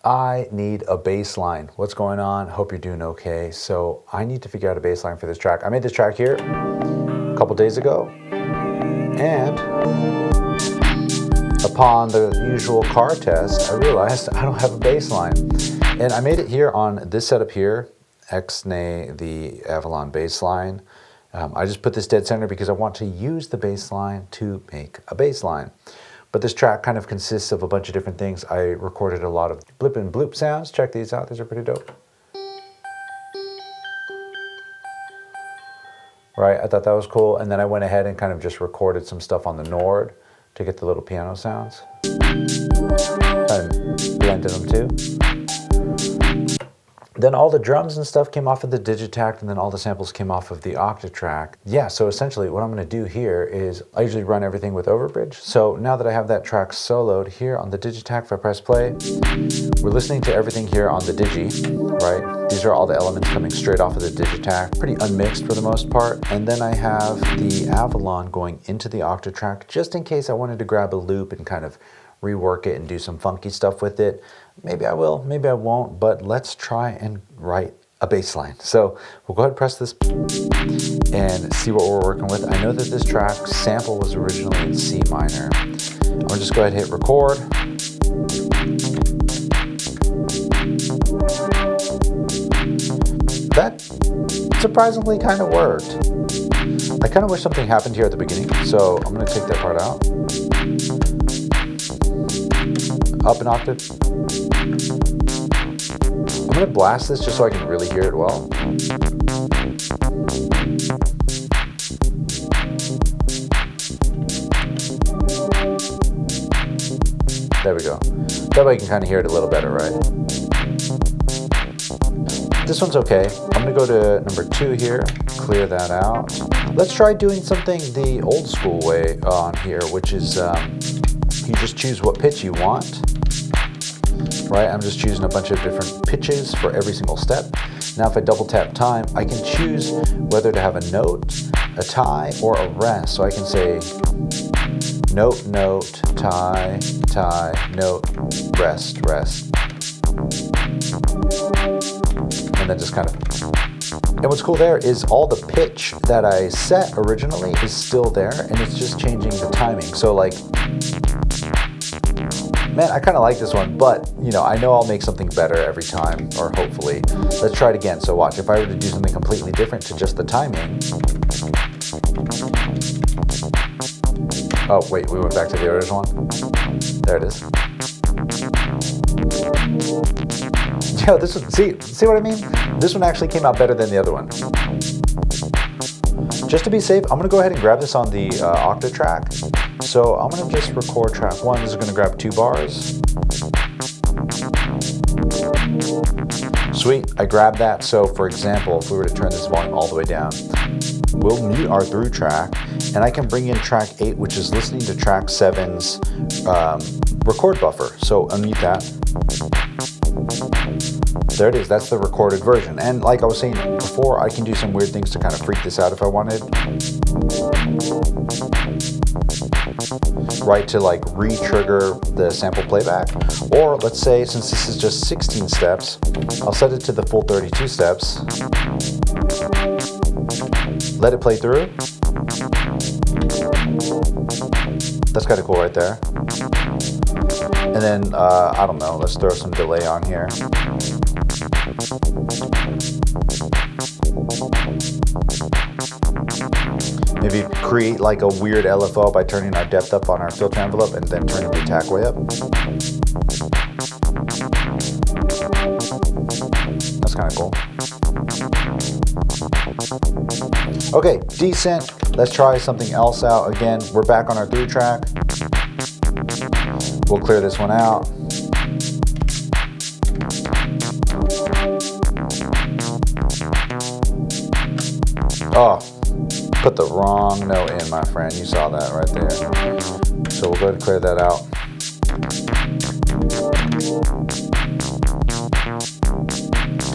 I need a bass line. What's going on? Hope you're doing okay. So I need to figure out a bass line for this track. I made this track here a couple days ago, and upon the usual car test, I realized I don't have a bass line. And I made it here on this setup here, Xnay, the Avalon Bassline. I just put this dead center because I want to use the bass line to make a bass line. But this track kind of consists of a bunch of different things. I recorded a lot of blip and bloop sounds. Check these out, these are pretty dope. Right, I thought that was cool. And then I went ahead and kind of just recorded some stuff on the Nord to get the little piano sounds. And blended them too. Then all the drums and stuff came off of the Digitact, and then all the samples came off of the Octatrack. Yeah, so essentially what I'm gonna do here is I usually run everything with Overbridge. So now that I have that track soloed here on the Digitact, if I press play, we're listening to everything here on the Digi, right? These are all the elements coming straight off of the Digitact, pretty unmixed for the most part. And then I have the Avalon going into the Octatrack, just in case I wanted to grab a loop and kind of rework it and do some funky stuff with it. Maybe I will, maybe I won't, but let's try and write a bass line. So we'll go ahead and press this and see what we're working with. I know that this track sample was originally in C minor. I'm gonna just go ahead and hit record. That surprisingly kind of worked. I kind of wish something happened here at the beginning, so I'm gonna take that part out. Up an octave. I'm gonna blast this just so I can really hear it well. There we go. That way you can kind of hear it a little better, right? This one's okay. I'm gonna go to number 2 here, clear that out. Let's try doing something the old school way on here, which is you just choose what pitch you want. Right, I'm just choosing a bunch of different pitches for every single step. Now if I double tap time, I can choose whether to have a note, a tie, or a rest. So I can say note, note, tie, tie, note, rest, rest. And then just kind of, and what's cool there is all the pitch that I set originally is still there, and it's just changing the timing. So like, man, I kind of like this one, but you know, I know I'll make something better every time, or hopefully. Let's try it again. So watch, if I were to do something completely different to just the timing. Oh wait, we went back to the original one. There it is. Yeah, this one, see what I mean? This one actually came out better than the other one. Just to be safe, I'm gonna go ahead and grab this on the Octatrack. So I'm gonna just record track 1. This is gonna grab 2 bars. Sweet, I grabbed that. So for example, if we were to turn this volume all the way down, we'll mute our through track, and I can bring in track 8, which is listening to track 7's record buffer. So unmute that. There it is, that's the recorded version. And like I was saying before, I can do some weird things to kind of freak this out if I wanted. Right, to like re-trigger the sample playback. Or let's say, since this is just 16 steps, I'll set it to the full 32 steps. Let it play through. That's kind of cool right there. And then, I don't know, let's throw some delay on here. Maybe create like a weird LFO by turning our depth up on our filter envelope and then turning the attack way up. That's kind of cool. Okay, decent. Let's try something else out. Again, we're back on our through track. We'll clear this one out. Oh, put the wrong note in, my friend. You saw that right there. So we'll go ahead and clear that out.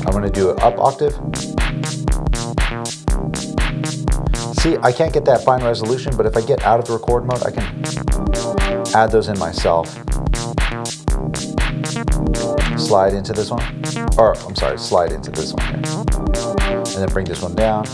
I'm going to do an up octave. See, I can't get that fine resolution, but if I get out of the record mode, I can add those in myself. slide into this one. Or, I'm sorry, slide into this one here. And then bring this one down.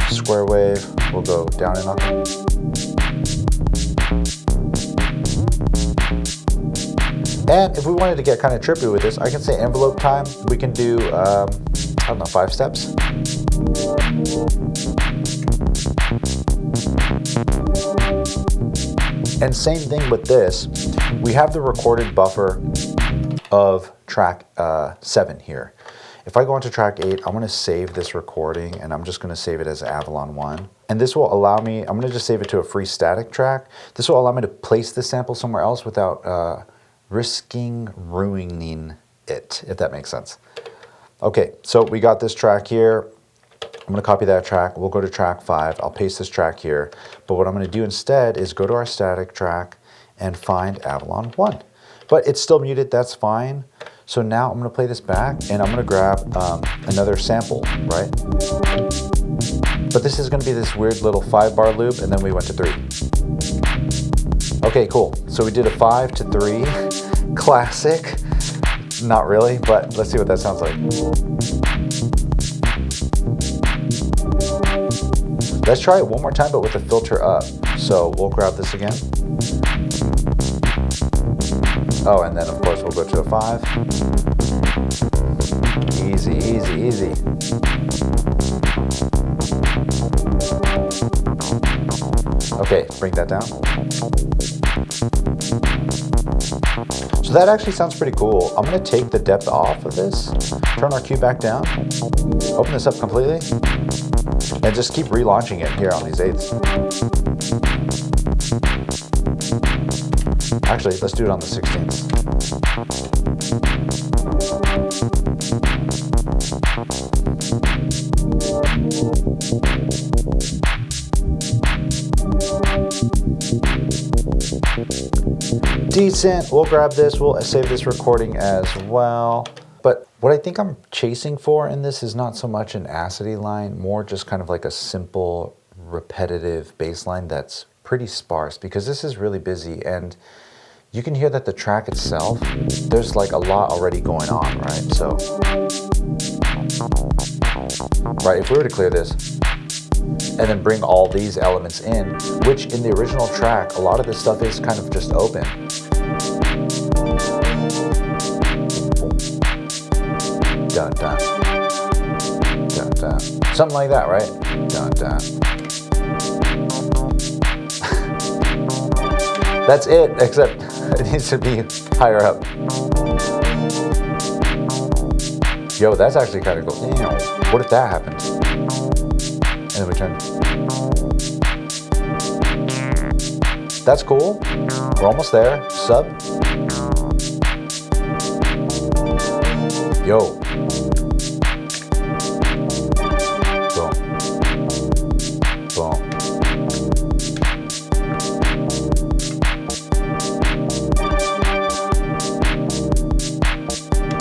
Square wave, we'll go down an octave. And if we wanted to get kind of trippy with this, I can say envelope time. We can do, I don't know, 5 steps. And same thing with this. We have the recorded buffer of track 7 here. If I go into track 8, I'm going to save this recording, and I'm just going to save it as Avalon 1. And this will allow me, I'm going to just save it to a free static track. This will allow me to place this sample somewhere else without risking ruining it, if that makes sense. Okay, so we got this track here. I'm going to copy that track. We'll go to track 5. I'll paste this track here. But what I'm going to do instead is go to our static track and find Avalon 1. But it's still muted, that's fine. So now I'm going to play this back, and I'm going to grab another sample, right? But this is going to be this weird little 5-bar loop, and then we went to 3. Okay, cool. So we did a 5 to 3 classic. Not really, but let's see what that sounds like. Let's try it one more time, but with the filter up. So we'll grab this again. Oh, and then of course we'll go to a 5. Easy, easy, easy. Okay, bring that down. So that actually sounds pretty cool. I'm going to take the depth off of this, turn our cue back down, open this up completely, and just keep relaunching it here on these 8s. Actually, let's do it on the 16ths. Decent, we'll grab this, we'll save this recording as well. But what I think I'm chasing for in this is not so much an acid line, more just kind of like a simple, repetitive bass line that's pretty sparse, because this is really busy, and you can hear that the track itself, there's like a lot already going on, right? So, right, if we were to clear this, and then bring all these elements in, which in the original track, a lot of this stuff is kind of just open. Dun, dun. Dun, dun. Something like that, right? Dun, dun. That's it, except it needs to be higher up. Yo, that's actually kind of cool. Damn, what if that happened? And then we turn. That's cool. We're almost there. Sub. Yo. Boom. Boom.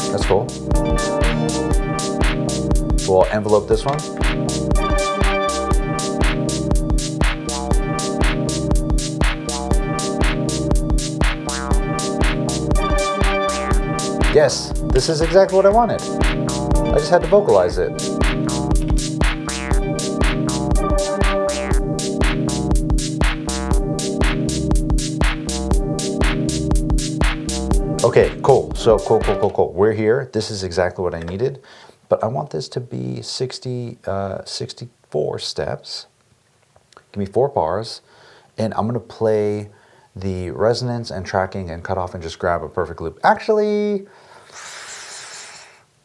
That's cool. We'll envelope this one. Yes, this is exactly what I wanted. I just had to vocalize it. Okay, cool. So cool. We're here. This is exactly what I needed. But I want this to be 64 steps. Give me 4 bars. And I'm going to play the resonance and tracking and cut off and just grab a perfect loop. Actually,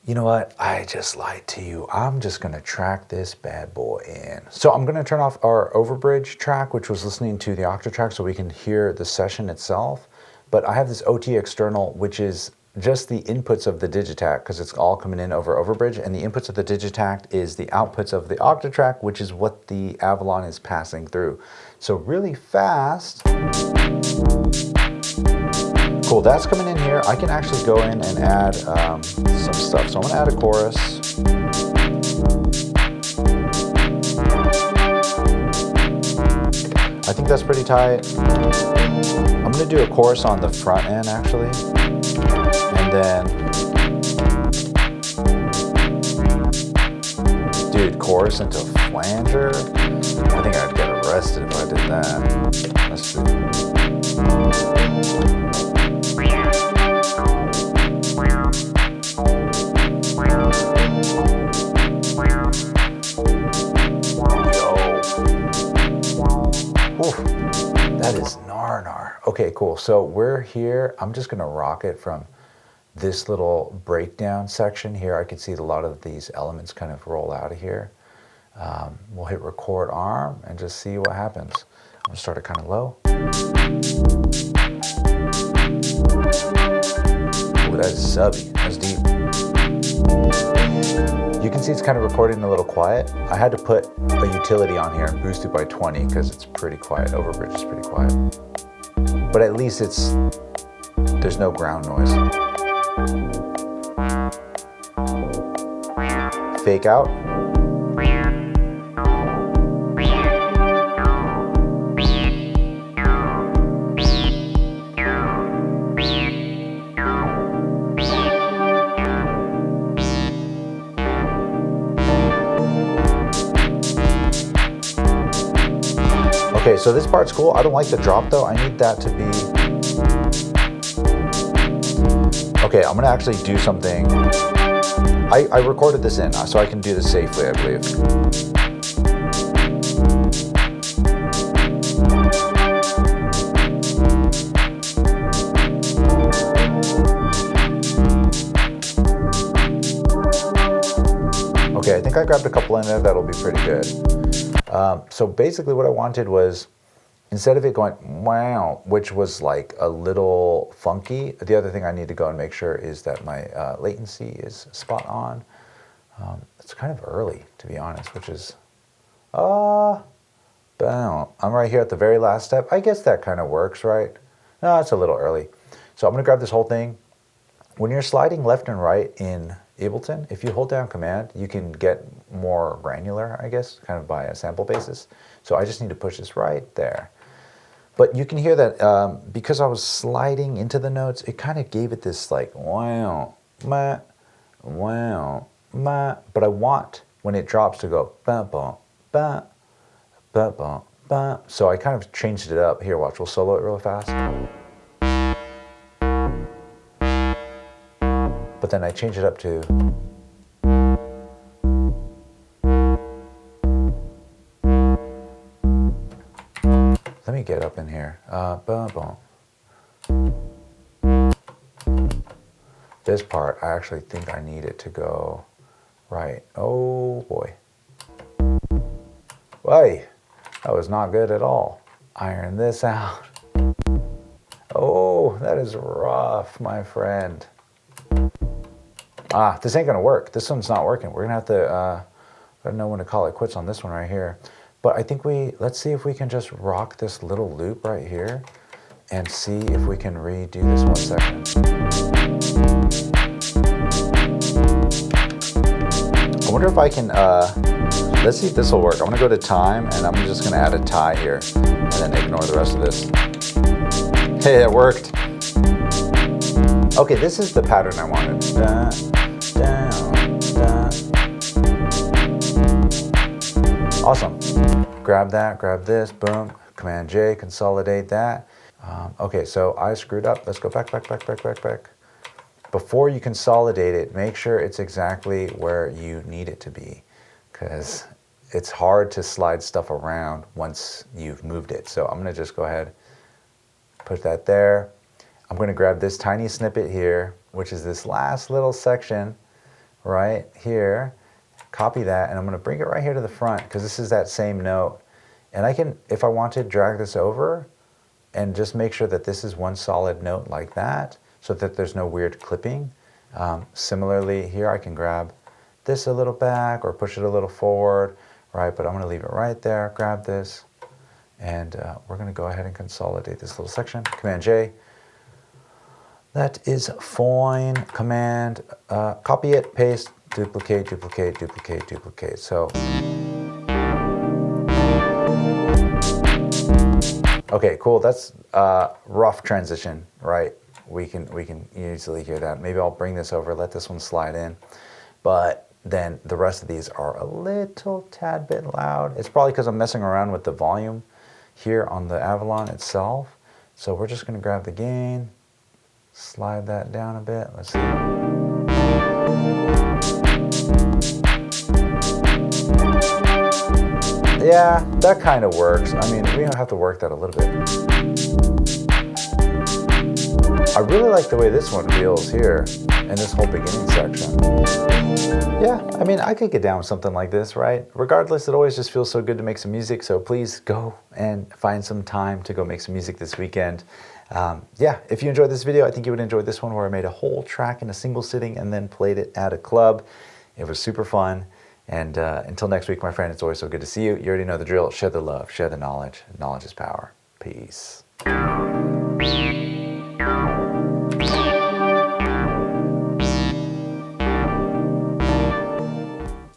you know what? I just lied to you. I'm just going to track this bad boy in. So I'm going to turn off our Overbridge track, which was listening to the Octatrack, so we can hear the session itself. But I have this OT external, which is just the inputs of the Digitact, because it's all coming in over Overbridge, and the inputs of the Digitact is the outputs of the Octatrack, which is what the Avalon is passing through. So really fast. Cool, that's coming in here. I can actually go in and add some stuff. So I'm gonna add a chorus. think that's pretty tight. I'm gonna do a chorus on the front end actually. And then, dude, chorus into flanger. I think I'd get arrested if I did that. Let's see. That is nar. Okay, cool. So we're here. I'm just gonna rock it from this little breakdown section here. I can see a lot of these elements kind of roll out of here. We'll hit record arm and just see what happens. I'm gonna start it kind of low. Ooh, that's subby, that's deep. You can see it's kind of recording a little quiet. I had to put a utility on here and boost it by 20 because it's pretty quiet. Overbridge is pretty quiet. But at least there's no ground noise. Fake out. Okay, so this part's cool. I don't like the drop though. I need that to be... Okay, I'm gonna actually do something. I recorded this in, so I can do this safely, I believe. Okay, I think I grabbed a couple in there. That'll be pretty good. So basically what I wanted was, instead of it going wow, which was like a little funky, the other thing I need to go and make sure is that my latency is spot on. It's kind of early, to be honest, which is, I'm right here at the very last step. I guess that kind of works, right? No, it's a little early. So I'm gonna grab this whole thing. When you're sliding left and right in Ableton, if you hold down Command, you can get more granular, I guess, kind of by a sample basis. So I just need to push this right there. But you can hear that because I was sliding into the notes, it kind of gave it this like, wow, ma, wow, ma. But I want, when it drops, to go, ba, ba, ba, ba, ba, ba. So I kind of changed it up. Here, watch, we'll solo it real fast. But then I change it up to, let me get up in here. This part, I actually think I need it to go right. Oh boy. Why? That was not good at all. Iron this out. Oh, that is rough, my friend. This ain't gonna work. This one's not working. We're gonna have to, I don't know when to call it quits on this one right here. But I think let's see if we can just rock this little loop right here and see if we can redo this 1 second. I wonder if I can, let's see if this will work. I'm gonna go to time and I'm just gonna add a tie here and then ignore the rest of this. Hey, it worked. Okay, this is the pattern I wanted. Awesome. Grab that, grab this, boom. Command J, consolidate that. Okay, so I screwed up. Let's go back. Before you consolidate it, make sure it's exactly where you need it to be, because it's hard to slide stuff around once you've moved it. So I'm gonna just go ahead, put that there. I'm gonna grab this tiny snippet here, which is this last little section right here. Copy that, and I'm gonna bring it right here to the front because this is that same note. And I can, if I want to, drag this over and just make sure that this is one solid note like that so that there's no weird clipping. Similarly here, I can grab this a little back or push it a little forward, right? But I'm gonna leave it right there, grab this, and we're gonna go ahead and consolidate this little section. Command J. That is fine. Command, copy it, paste, duplicate. So Okay, cool. That's rough transition, right? We can easily hear that. Maybe I'll bring this over, let this one slide in. But then the rest of these are a little tad bit loud. It's probably because I'm messing around with the volume here on the Avalon itself. So we're just gonna grab the gain, slide that down a bit. Let's see. Yeah, that kind of works. I mean, we have to work that a little bit. I really like the way this one feels here in this whole beginning section. Yeah, I mean, I could get down with something like this, right? Regardless, it always just feels so good to make some music, so please go and find some time to go make some music this weekend. Yeah, if you enjoyed this video, I think you would enjoy this one where I made a whole track in a single sitting and then played it at a club. It was super fun. And until next week, my friend, it's always so good to see you. You already know the drill. Share the love, share the knowledge. Knowledge is power. Peace.